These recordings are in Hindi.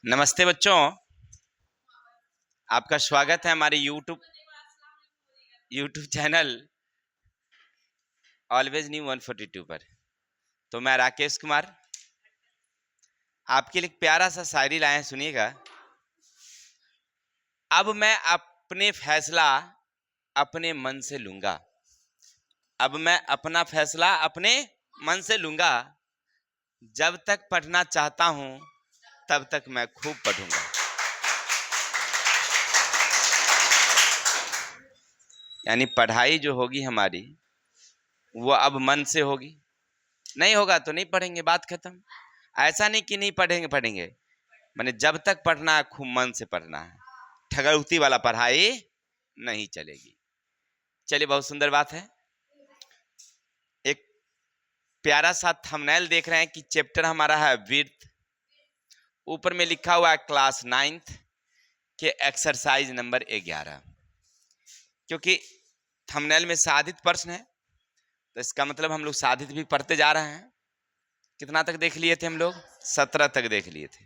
नमस्ते बच्चों, आपका स्वागत है हमारे यूट्यूब चैनल ऑलवेज न्यू 142 पर। तो मैं राकेश कुमार आपके लिए एक प्यारा सा शायरी लाए हैं, सुनिएगा। अब मैं अपने फैसला अपने मन से लूंगा। अब मैं अपना फैसला अपने मन से लूंगा। जब तक पढ़ना चाहता हूं तब तक मैं खूब पढ़ूंगा। यानी पढ़ाई जो होगी हमारी वो अब मन से होगी। नहीं होगा तो नहीं पढ़ेंगे, बात खत्म। ऐसा नहीं कि नहीं पढ़ेंगे मैंने जब तक पढ़ना है खूब मन से पढ़ना है। ठगउती वाला पढ़ाई नहीं चलेगी। चलिए, बहुत सुंदर बात है। एक प्यारा सा थंबनेल देख रहे हैं कि चैप्टर हमारा है विर्थ। ऊपर में लिखा हुआ है क्लास 9th के एक्सरसाइज नंबर 11। क्योंकि थंबनेल में साधित प्रश्न है तो इसका मतलब हम लोग साधित भी पढ़ते जा रहे हैं। कितना तक देख लिए थे हम लोग? 17 तक देख लिए थे।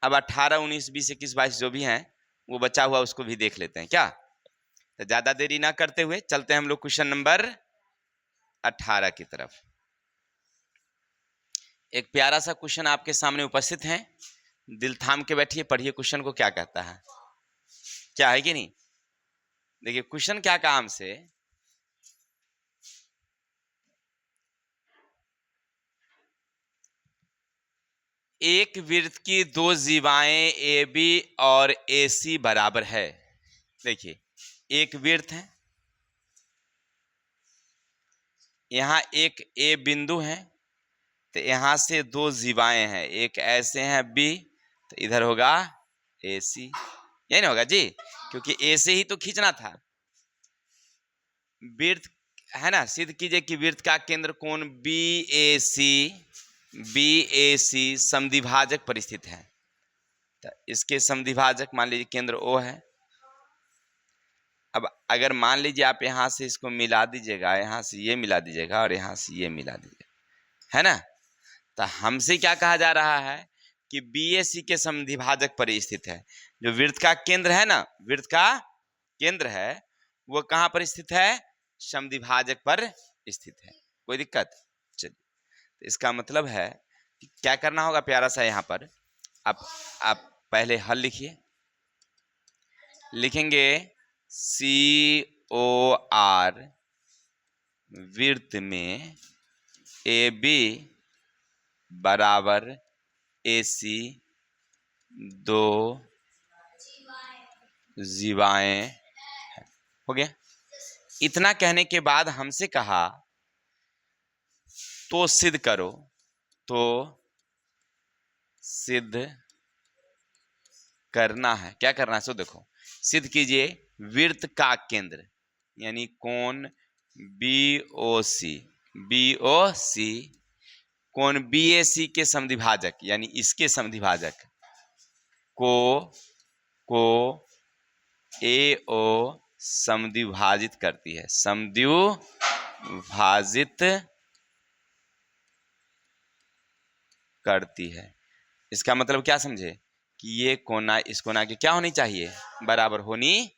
अब 18, 19, 20, 21, 22 जो भी हैं वो बचा हुआ उसको भी देख लेते हैं क्या। तो ज्यादा देरी ना करते हुए चलते हैं हम लोग क्वेश्चन नंबर 18 की तरफ। एक प्यारा सा क्वेश्चन आपके सामने उपस्थित है। दिल थाम के बैठिए, पढ़िए क्वेश्चन को क्या कहता है। क्या है कि नहीं? देखिए क्वेश्चन क्या कहा हमसे। एक वृत्त की दो जीवाएं ए बी और ए सी बराबर है। देखिए एक वृत्त है, यहां एक ए बिंदु है, तो यहां से दो जीवाएं हैं, एक ऐसे हैं बी, तो इधर होगा ए सी। यही ना होगा जी, क्योंकि ए से ही तो खींचना था। वृत्त है ना, सिद्ध कीजिए कि वृत्त का केंद्र कोण बी ए सी समद्विभाजक पर स्थित है। तो इसके समद्विभाजक मान लीजिए केंद्र ओ है। अब अगर मान लीजिए आप यहां से इसको मिला दीजिएगा, यहां से ये मिला दीजिएगा और यहां से ये मिला दीजिएगा, है ना। तो हमसे क्या कहा जा रहा है कि बी ए सी के समद्विभाजक पर स्थित है। जो वृत्त का केंद्र है ना, वृत्त का केंद्र है वो कहां पर स्थित है? समद्विभाजक पर स्थित है। कोई दिक्कत? चलिए, तो इसका मतलब है कि क्या करना होगा प्यारा सा। यहां पर आप पहले हल लिखिए। लिखेंगे सी ओ आर वृत्त में ए बी बराबर ए सी दो जीवाएं हैं। हो गया। इतना कहने के बाद हमसे कहा तो सिद्ध करो। तो सिद्ध करना है, क्या करना है सो देखो। सिद्ध कीजिए वृत्त का केंद्र यानी कोण बी ओ सी कोण बी ए सी के समद्विभाजक यानी इसके समद्विभाजक को ए ओ समद्विभाजित करती है। समद्विभाजित करती है। इसका मतलब क्या समझे कि ये कोना इस कोना की क्या होनी चाहिए? बराबर होनी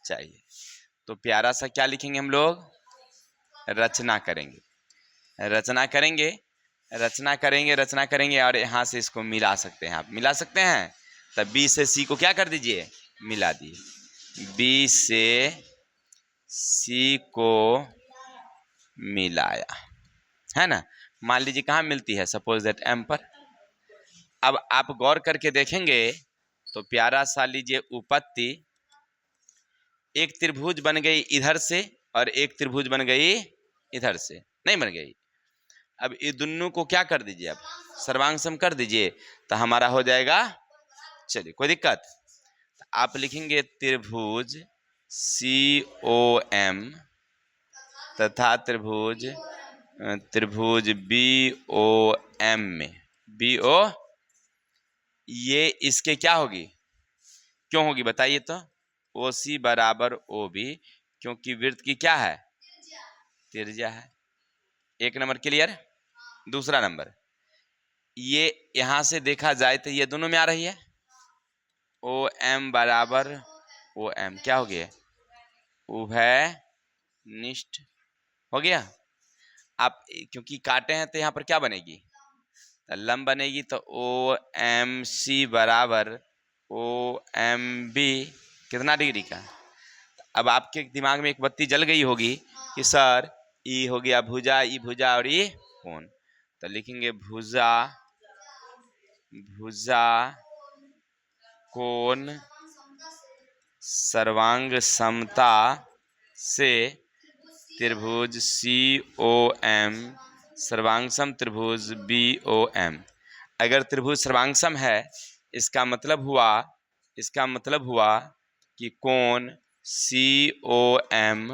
चाहिए। तो प्यारा सा क्या लिखेंगे हम लोग? रचना करेंगे, रचना करेंगे, रचना करेंगे, रचना करेंगे और यहां से इसको मिला सकते हैं। आप मिला सकते हैं। तब बी से सी को क्या कर दीजिए? मिला दिए। बी से सी को मिलाया, है ना। मान लीजिए कहाँ मिलती है? सपोज दैट एम पर। अब आप गौर करके देखेंगे तो प्यारा सा लीजिए उपपत्ति। एक त्रिभुज बन गई इधर से और एक त्रिभुज बन गई इधर से, नहीं बन गई। अब ये दोनों को क्या कर दीजिए? अब सर्वांग सम कर दीजिए तो हमारा हो जाएगा। चलिए, कोई दिक्कत? तो आप लिखेंगे त्रिभुज सी ओ एम तथा त्रिभुज बी ओ एम में बी ओ, ये इसके क्या होगी? क्यों होगी बताइए तो? ओ सी बराबर ओ बी, क्योंकि वृत्त की क्या है? त्रिज्या है। एक नंबर क्लियर। दूसरा नंबर, ये यहां से देखा जाए तो ये दोनों में आ रही है, ओ एम बराबर ओ एम क्या हो गया, उभय निष्ठ हो गया। आप क्योंकि काटे हैं तो यहाँ पर क्या बनेगी, तो लंब बनेगी, तो ओ एम सी बराबर ओ एम बी कितना डिग्री का। अब आपके दिमाग में एक बत्ती जल गई होगी कि सर ई हो गया भुजा, ई भुजा और ये कोण, तो लिखेंगे भुजा, भुजा कोण सर्वांग समता से त्रिभुज सी ओ एम सर्वांगसम त्रिभुज बी ओ एम। अगर त्रिभुज सर्वांगसम है इसका मतलब हुआ कि कोण सी ओ एम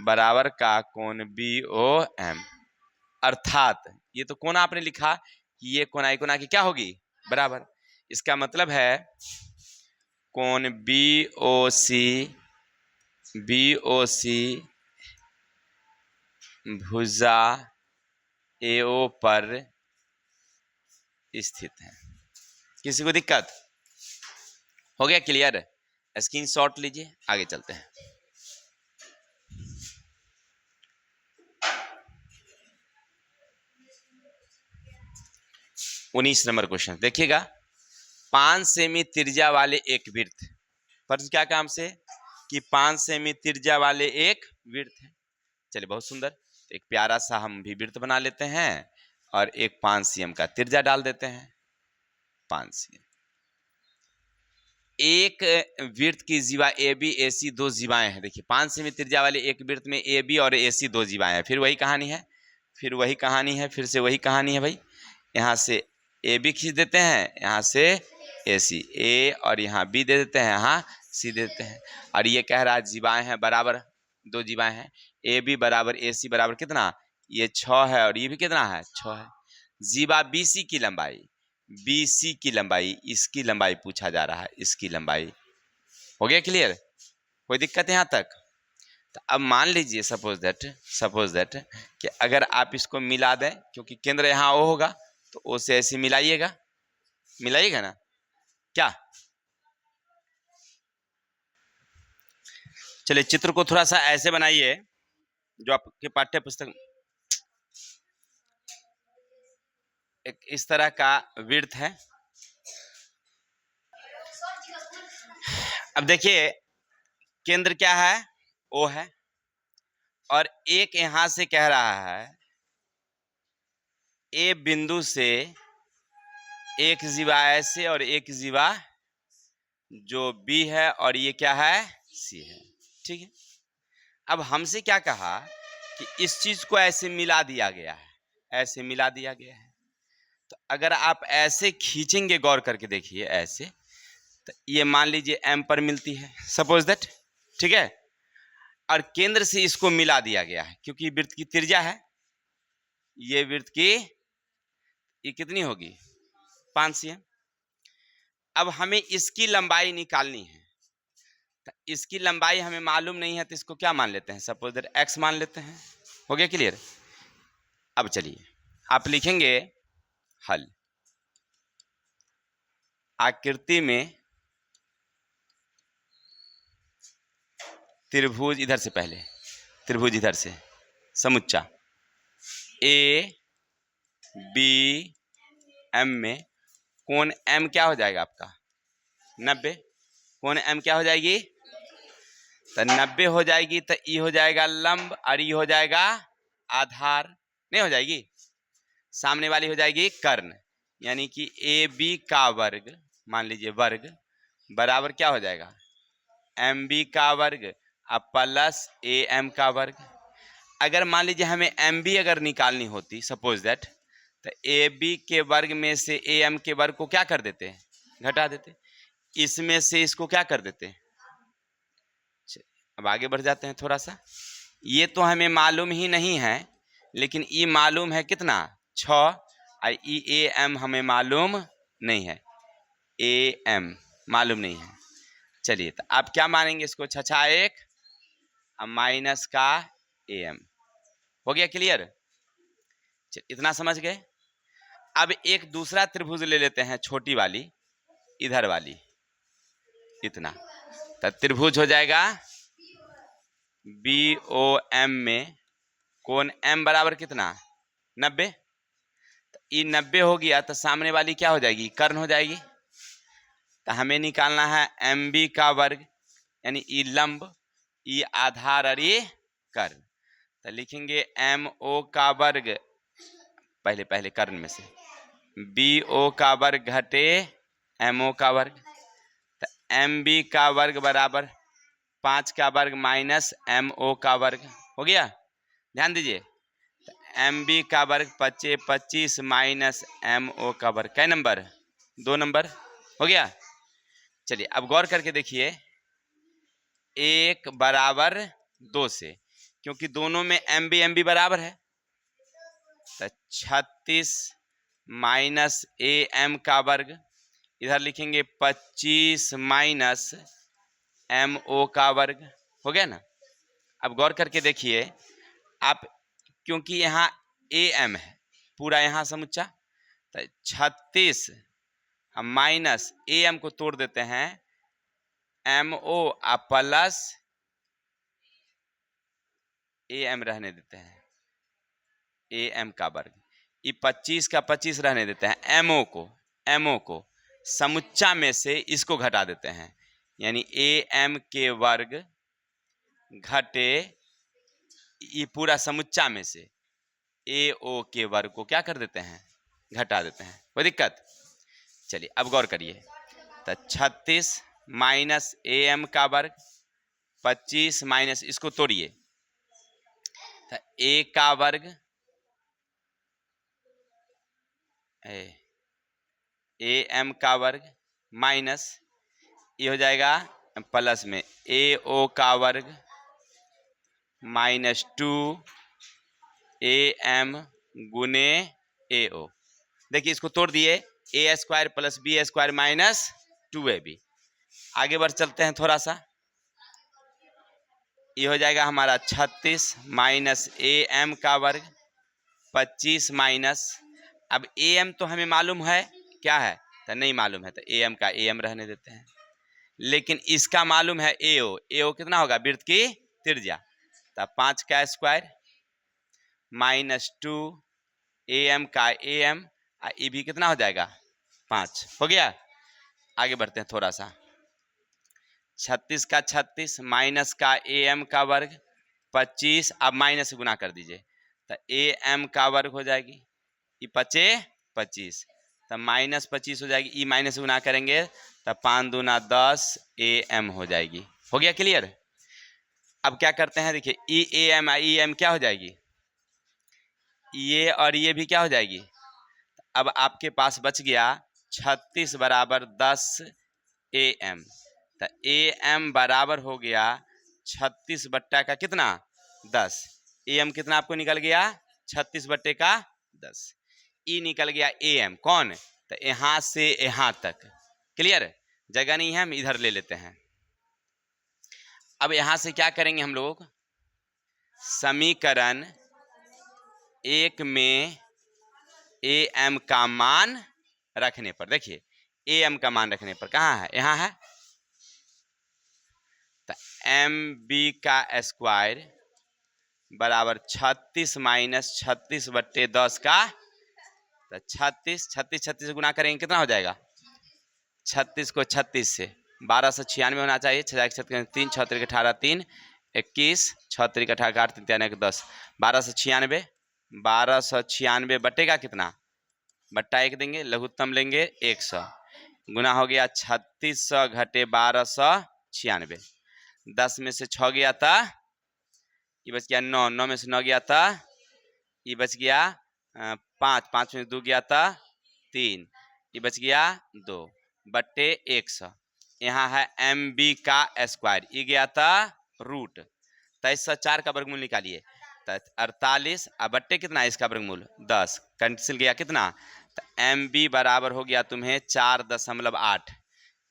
बराबर का कोण बी ओ एम, अर्थात ये तो कोण आपने लिखा कि ये कोणाई कोणा की क्या होगी बराबर, इसका मतलब है कोण बी ओ सी भुजा एओ पर स्थित है। किसी को दिक्कत हो गया, क्लियर, स्क्रीनशॉट लीजिए, आगे चलते हैं। उन्नीस नंबर क्वेश्चन देखिएगा, 5 सेमी त्रिज्या वाले एक वृत्त, प्रश्न क्या काम से कि 5 सेमी त्रिज्या वाले एक वृत्त है। चलिए बहुत सुंदर, तो एक प्यारा सा हम भी वृत्त बना लेते हैं और एक 5 सीएम का त्रिज्या डाल देते हैं। 5 सीएम, एक वृत्त की जीवा ए बी ए सी दो जीवाएं हैं। देखिए 5 सेमी त्रिज्या वाले एक वृत्त में ए बी और ए सी दो जीवाएं हैं। फिर वही कहानी है, फिर से वही कहानी है भाई। यहाँ से ए बी खींच देते हैं, यहाँ से ए सी, ए और यहाँ बी दे देते हैं, यहाँ सी देते हैं। और ये कह रहा है जीवाएं हैं बराबर, दो जीवाएं हैं, ए बी बराबर ए सी बराबर कितना, ये 6 है और ये भी कितना है 6 है। जीवा बी सी की लंबाई, BC की लंबाई, इसकी लंबाई पूछा जा रहा है, इसकी लंबाई। हो गया क्लियर, कोई दिक्कत है यहाँ तक। तो अब मान लीजिए सपोज दैट कि अगर आप इसको मिला दें, क्योंकि केंद्र यहाँ ओ होगा तो ओ से ऐसे मिलाइएगा ना क्या। चलिए चित्र को थोड़ा सा ऐसे बनाइए जो आपके पाठ्य पुस्तक, एक इस तरह का वृत्त है। अब देखिए केंद्र क्या है, ओ है, और एक यहां से कह रहा है ए बिंदु से एक जीवा ऐसे और एक जीवा जो बी है और ये क्या है सी है, ठीक है। अब हमसे क्या कहा कि इस चीज को ऐसे मिला दिया गया है, ऐसे मिला दिया गया है। तो अगर आप ऐसे खींचेंगे, गौर करके देखिए ऐसे, तो ये मान लीजिए एम पर मिलती है सपोज दैट, ठीक है। और केंद्र से इसको मिला दिया गया है क्योंकि वृत्त की त्रिज्या है, ये वृत्त की ये कितनी होगी 5 सीएम। अब हमें इसकी लंबाई निकालनी है, तो इसकी लंबाई हमें मालूम नहीं है, तो इसको क्या मान लेते हैं, सपोज दैट एक्स मान लेते हैं। हो गया क्लियर। अब चलिए आप लिखेंगे हल, आकृति में त्रिभुज, इधर से पहले त्रिभुज, इधर से समुच्चा ए बी एम में कोण एम क्या हो जाएगा आपका 90, कोण एम क्या हो जाएगी, तो 90 हो जाएगी, तो ई हो जाएगा लंब और ई हो जाएगा आधार, नहीं हो जाएगी, सामने वाली हो जाएगी कर्ण, यानी कि ए बी का वर्ग, मान लीजिए वर्ग बराबर क्या हो जाएगा एम बी का वर्ग अब प्लस ए एम का वर्ग। अगर मान लीजिए हमें एम बी अगर निकालनी होती सपोज दैट, तो ए बी के वर्ग में से ए एम के वर्ग को क्या कर देते, घटा देते, इसमें से इसको क्या कर देते। अब आगे बढ़ जाते हैं थोड़ा सा, ये तो हमें मालूम ही नहीं है, लेकिन ई मालूम है कितना 6, और ई ए एम हमें मालूम नहीं है, ए एम मालूम नहीं है। चलिए तो आप क्या मानेंगे इसको, 6 1 माइनस का ए एम। हो गया क्लियर, इतना समझ गए। अब एक दूसरा त्रिभुज ले लेते हैं, छोटी वाली, इधर वाली, इतना। तो त्रिभुज हो जाएगा BOM में कोण M बराबर कितना 90। तो ये 90 हो गया तो सामने वाली क्या हो जाएगी कर्ण हो जाएगी। तो हमें निकालना है MB का वर्ग यानी ई लंब ई आधार और ये कर्ण। तो लिखेंगे MO का वर्ग पहले कर्ण में से BO का वर्ग घटे MO का वर्ग। तो MB का वर्ग बराबर 5 का वर्ग माइनस MO का वर्ग हो गया। ध्यान दीजिए तो MB का वर्ग 25 माइनस MO का वर्ग कै नंबर 2 नंबर हो गया। चलिए अब गौर करके देखिए 1 बराबर 2 से क्योंकि दोनों में MB बराबर है तो 36 माइनस AM का वर्ग इधर लिखेंगे 25 माइनस MO का वर्ग हो गया ना। अब गौर करके देखिए आप क्योंकि यहाँ AM है पूरा यहाँ समुच्चा तो 36 हम माइनस AM को तोड़ देते हैं MO प्लस AM रहने देते हैं AM का वर्ग। ये 25 का 25 रहने देते हैं MO को समुच्चा में से इसको घटा देते हैं यानी AM के वर्ग घटे ये पूरा समुच्चा में से AO के वर्ग को क्या कर देते हैं घटा देते हैं। कोई दिक्कत। चलिए अब गौर करिए तो 36 माइनस AM का वर्ग 25 माइनस इसको तोड़िए तो A का वर्ग AM का वर्ग माइनस ये हो जाएगा प्लस में AO का वर्ग माइनस 2 AM गुने AO। देखिए इसको तोड़ दिए A square plus B square minus 2AB। आगे बढ़ चलते हैं थोड़ा सा ये हो जाएगा हमारा 36 माइनस AM का वर्ग 25 माइनस अब AM तो हमें मालूम है क्या है तो नहीं मालूम है तो AM का AM रहने देते हैं लेकिन इसका मालूम है AO कितना होगा वृत्त की त्रिज्या तो 5 का स्क्वायर माइनस 2 AM का AM ये भी कितना हो जाएगा 5 हो गया। आगे बढ़ते हैं थोड़ा सा 36 का 36 माइनस का AM का वर्ग 25 अब माइनस से गुना कर दीजिए तो AM का वर्ग हो जाएगी ये 25 तो माइनस 25 हो जाएगी ई माइनस से गुना करेंगे तो 5 दूना 10 AM हो जाएगी। हो गया क्लियर। अब क्या करते हैं देखिए ई एम क्या हो जाएगी ये और ये भी क्या हो जाएगी। अब आपके पास बच गया 36 बराबर 10 AM तो AM बराबर हो गया 36 बट्टा का कितना 10 AM कितना आपको निकल गया 36 बट्टे का 10 ई निकल गया AM कौन तो यहाँ से यहाँ तक। क्लियर। जगह नहीं है हम इधर ले लेते हैं। अब यहाँ से क्या करेंगे हम लोग समीकरण 1 में AM का मान रखने पर देखिए AM का मान रखने पर कहाँ है यहाँ है तो MB का स्क्वायर बराबर 36 माइनस 36 बट्टे 10 का तो 36 गुना करेंगे कितना हो जाएगा 36 को 36 से 1296 होना चाहिए 3 6 18 3 21 6 18 8 3 10 1296 बट्टे का कितना बट्टा 1 देंगे लघुत्तम लेंगे 100 गुना हो गया 3600 घटे 1296 10 में से 6 गया था ये बच गया 9 में से 9 गया था ये बच गया 5 में 2 गया था 3 ये बच गया 2 बट्टे 100 यहाँ है MB का स्क्वायर ये गया था रूट 2304 का वर्गमूल निकालिए 48 अब बट्टे कितना है इसका वर्गमूल 10 कैंसिल गया कितना तो MB बराबर हो गया तुम्हें 4.8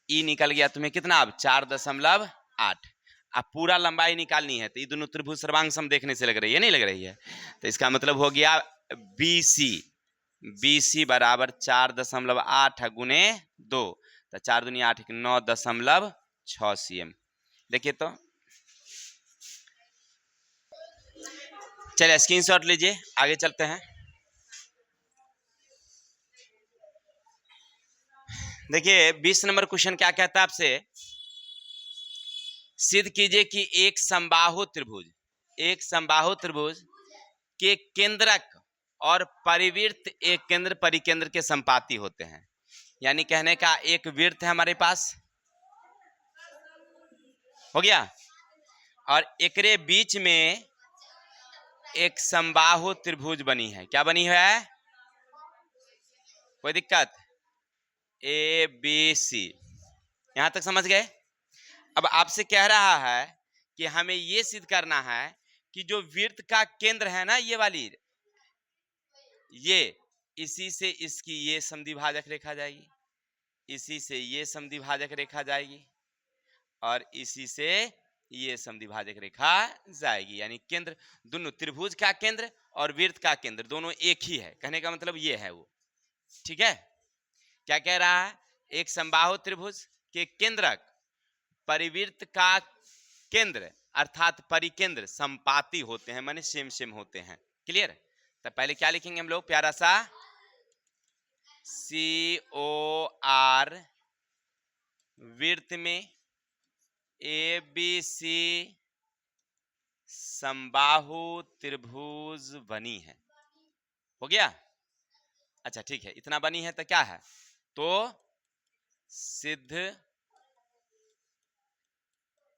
ई निकल गया तुम्हें कितना अब 4.8 अब पूरा लंबाई निकालनी है तो ये दोनों त्रिभुज सर्वांग सम देखने से लग रही है नहीं लग रही है तो इसका मतलब हो गया BC बराबर 4.8 गुने 2 तो 4 दूनी 8 9.8 6 cm। देखिए तो चलिए स्क्रीनशॉट लीजिए, आगे चलते हैं। देखिए 20 नंबर क्वेश्चन क्या कहता है आपसे, सिद्ध कीजिए कि एक समबाहु त्रिभुज के केंद्रक और परिवृत्त एक केंद्र परिकेंद्र के संपाती होते हैं। यानी कहने का एक वृत्त है हमारे पास, हो गया, और एकरे बीच में एक समबाहु त्रिभुज बनी है। क्या बनी है? कोई दिक्कत? ए बी सी, यहां तक समझ गए? अब आपसे कह रहा है कि हमें यह सिद्ध करना है कि जो वृत्त का केंद्र है ना, ये वाली, ये इसी से इसकी ये समद्विभाजक रेखा जाएगी, इसी से ये समद्विभाजक रेखा जाएगी, और इसी से ये समद्विभाजक रेखा जाएगी। यानी केंद्र, दोनों त्रिभुज का केंद्र और वृत्त का केंद्र दोनों एक ही है। कहने का मतलब ये है वो। ठीक है, क्या कह रहा है? एक समबाहु त्रिभुज के केंद्रक परिवृत्त का केंद्र अर्थात परिकेंद्र संपाती होते हैं, माने सेम सेम होते हैं। क्लियर? तो पहले क्या लिखेंगे हम लोग? प्यारा सा COR वृत्त में ABC समबाहु त्रिभुज बनी है। हो गया? अच्छा ठीक है, इतना बनी है तो क्या है? तो सिद्ध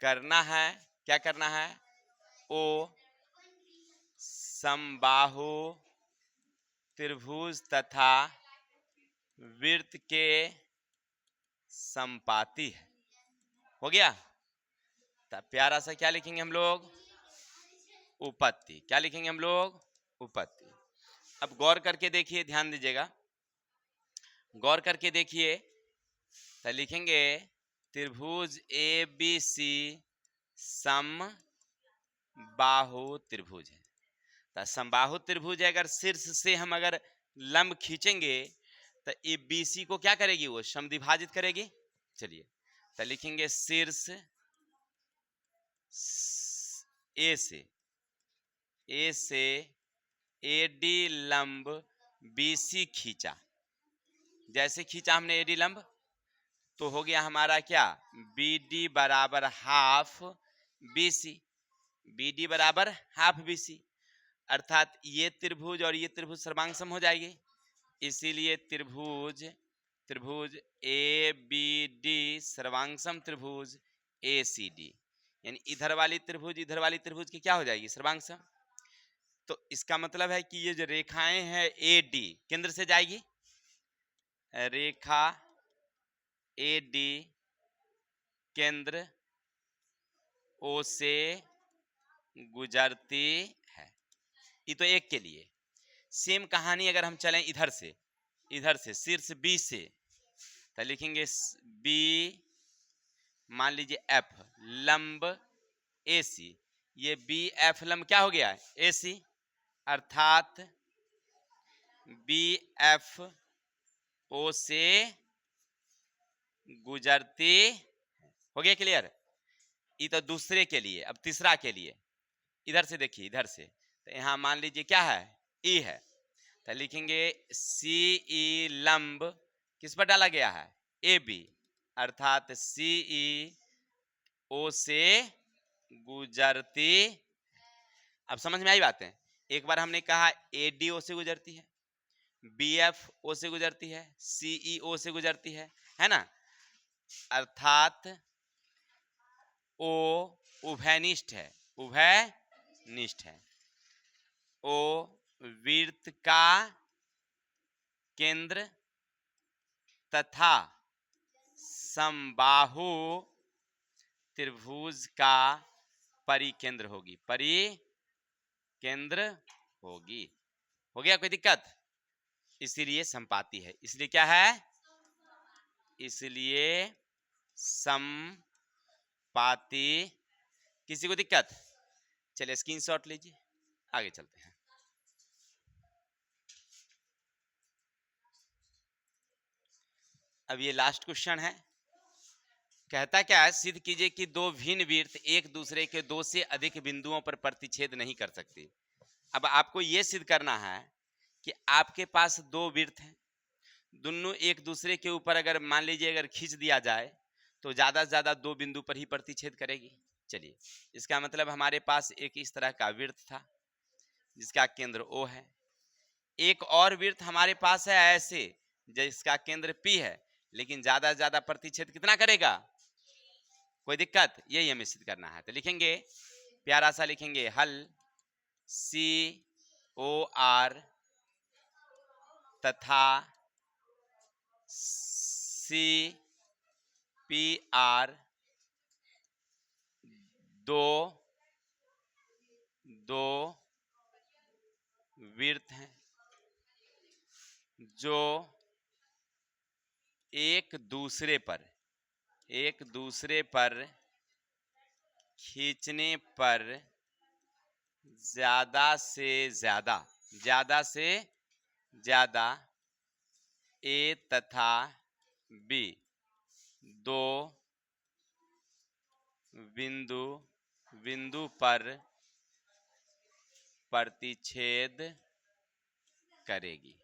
करना है, क्या करना है? ओ समबाहु त्रिभुज तथा वृत्त के संपाती है। हो गया? तो प्यारा सा क्या लिखेंगे हम लोग? उपपत्ति। क्या लिखेंगे हम लोग? उपपत्ति। अब गौर करके देखिए, ध्यान दीजिएगा, गौर करके देखिए, तो लिखेंगे त्रिभुज ABC सम बाहु त्रिभुज है। तो समबाहु त्रिभुज अगर शीर्ष से हम अगर लंब खींचेंगे तो ABC को क्या करेगी? वो समद्विभाजित करेगी। चलिए तो लिखेंगे शीर्ष ए से AD लंब BC खींचा। जैसे खींचा हमने AD लंब तो हो गया हमारा क्या? BD बराबर हाफ BC, BD बराबर हाफ BC, अर्थात ये त्रिभुज और ये त्रिभुज सर्वांगसम हो जाएगी। इसीलिए त्रिभुज ABD सर्वांगसम त्रिभुज ACD, यानी इधर वाली त्रिभुज की क्या हो जाएगी? सर्वांगसम। तो इसका मतलब है कि ये जो रेखाएं हैं AD केंद्र से जाएगी, रेखा AD केंद्र O से गुजरती है। ये तो एक के लिए। सेम कहानी अगर हम चलें इधर से शीर्ष B से, तो लिखेंगे B, मान लीजिए F लंब AC, ये BF लंब क्या हो गया? AC, अर्थात BF O से गुजरती। हो गया क्लियर? ये तो दूसरे के लिए। अब तीसरा के लिए, इधर से देखिए, इधर से, तो यहाँ मान लीजिए क्या है? E है, तो लिखेंगे CE लंब किस पर डाला गया है? AB, अर्थात CE O से गुजरती। अब समझ में आई बातें? एक बार हमने कहा AD O से गुजरती है, BF O से गुजरती है, CE O से गुजरती है ना? अर्थात O उभयनिष्ठ है, उभयनिष्ठ है। O वृत्त का केंद्र तथा समबाहु त्रिभुज का परिकेंद्र होगी, परिकेंद्र होगी। हो गया? कोई दिक्कत? इसीलिए संपाती है। इसलिए क्या है? इसलिए संपाती। किसी को दिक्कत? चलिए स्क्रीनशॉट लीजिए, आगे चलते हैं। अब ये लास्ट क्वेश्चन है, कहता क्या है, सिद्ध कीजिए कि दो भिन्न वृत्त एक दूसरे के दो से अधिक बिंदुओं पर प्रतिच्छेद नहीं कर सकते। अब आपको यह सिद्ध करना है कि आपके पास दो वृत्त हैं, दोनों एक दूसरे के ऊपर अगर मान लीजिए अगर खींच दिया जाए तो ज्यादा से ज्यादा दो बिंदु पर ही प्रतिच्छेद करेगी। चलिए, इसका मतलब हमारे पास एक इस तरह का वृत्त था जिसका केंद्र O है, एक और वृत्त हमारे पास है ऐसे जिसका केंद्र P है, लेकिन ज्यादा से ज्यादा प्रतिच्छेद कितना करेगा? कोई दिक्कत? यही हमें सिद्ध करना है। तो लिखेंगे, प्यारा सा लिखेंगे, हल COR तथा CPR दो वृत्त हैं जो एक दूसरे पर खींचने पर ज्यादा से ज्यादा A तथा B दो बिंदु पर प्रतिच्छेद करेगी।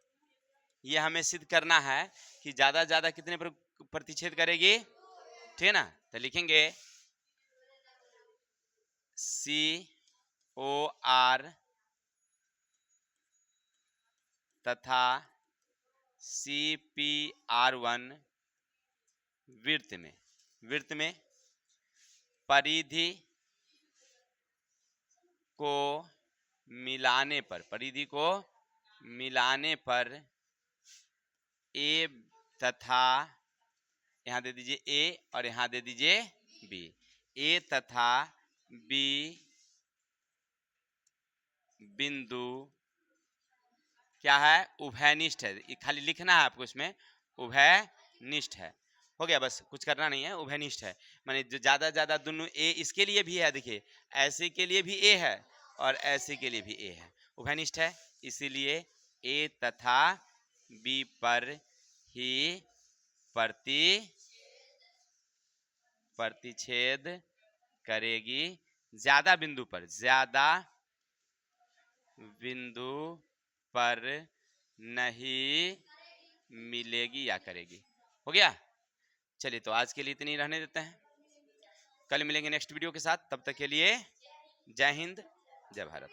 ये हमें सिद्ध करना है कि ज्यादा ज्यादा कितने पर प्रतिच्छेद करेगी, ठीक है ना। तो लिखेंगे COR तथा CPR1 वृत्त में परिधि को मिलाने पर A तथा यहां दे दीजिए A और यहां दे दीजिए B, A तथा B बिंदु क्या है? उभयनिष्ठ है। खाली लिखना है आपको, इसमें उभयनिष्ठ है। हो गया, बस कुछ करना नहीं है। उभयनिष्ठ है माने जो ज्यादा ज्यादा दोनों A इसके लिए भी है, देखिए ऐसे के लिए भी A है और ऐसे के लिए भी A है, उभयनिष्ठ है, इसीलिए A तथा B पर ही प्रतिच्छेद करेगी, ज्यादा बिंदु पर नहीं मिलेगी या करेगी। हो गया। चलिए, तो आज के लिए इतनी रहने देते हैं, कल मिलेंगे नेक्स्ट वीडियो के साथ। तब तक के लिए जय हिंद, जय भारत।